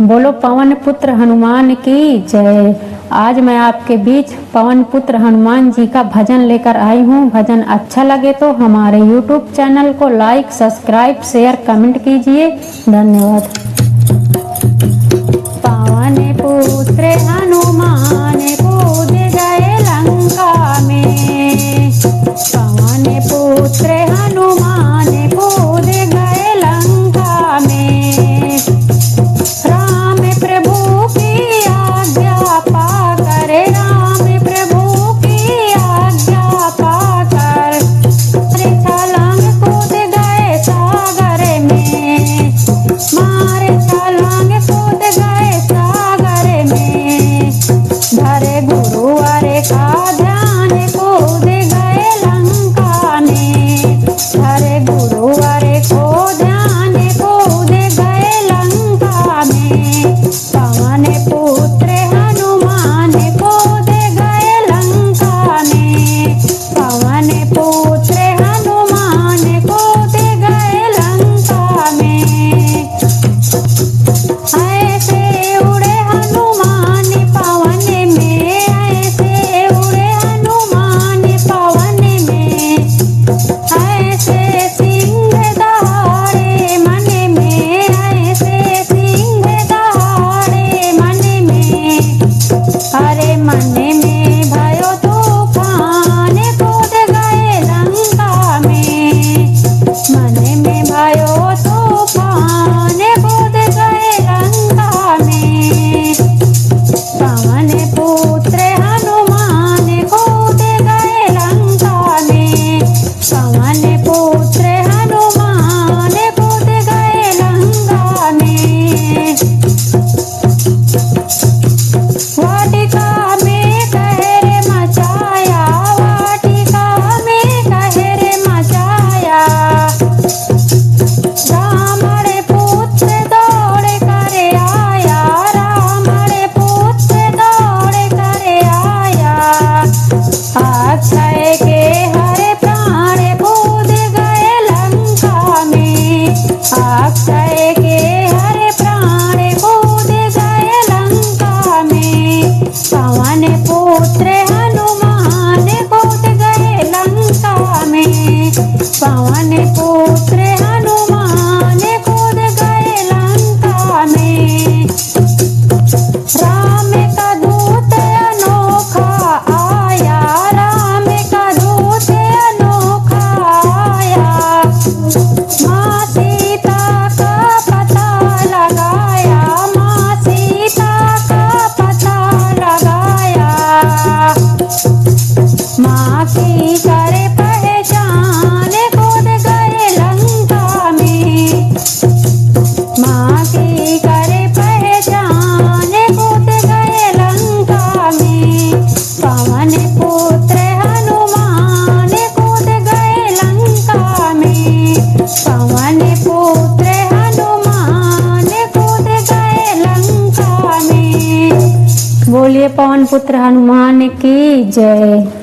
बोलो पवन पुत्र हनुमान की जय। आज मैं आपके बीच पवन पुत्र हनुमान जी का भजन लेकर आई हूँ। भजन अच्छा लगे तो हमारे YouTube चैनल को लाइक, सब्सक्राइब, शेयर, कमेंट कीजिए। धन्यवाद। पवन पुत्र हनुमान कूद गए लंका में। पवन पुत्र हनुमान कूद गए लंका में। राम प्रभु की आज्ञा पाकर, राम प्रभु की आज्ञा पाकर छलांग कूद गए सागर में। मारे छलांग कूद गए सागर में। धरे गुरुवर का ध्यान कूद गए लंका में। धरे गुरुवर को ध्यान कूद गए लंका में। पवन पुत्र हनुमान कूद गए लंका में। पवन पुत्र हनुमान कूद गए लंका में। ऐसे उड़े हनुमान पवन में, ऐसे उड़े हनुमान पवन में। ऐसे सिंह दहाड़े मन में, ऐसे सिंह दहाड़े मन में। अरे मन में भयो तूफान कूद गए लंका में। मन में भयो तूफान कूद गए लंका में। पवन पुत्र हनुमान कूद गए लंका में। पवन पुत्र हनुमान कूद गए लंका में। वाटिका में कहर मचाया, वाटिका में कहर मचाया। रावण पुत्र दौड़ कर आया, रावण पुत्र दौड़ कर आया। अक्षय के हरे प्राण कूद गए लंका में। अक्षय के हरे प्राण कूद गए लंका में। पवन पुत्र हनुमान कूद गए लंका में। पवन पुत्र हनुमान कूद गए लंका में। राम का दूत अनोखा आया, राम का दूत अनोखा आया। माँ सीता का पता लगाया, माँ सीता का पता लगाया। माँ की करे पहचान कूद गए लंका में। माँ की करे पहचान कूद गए लंका में। पवन पुत्र हनुमान कूद गए लंका में। पवन पुत्र हनुमान कूद गए लंका में। बोलिए पवन पुत्र हनुमान की जय।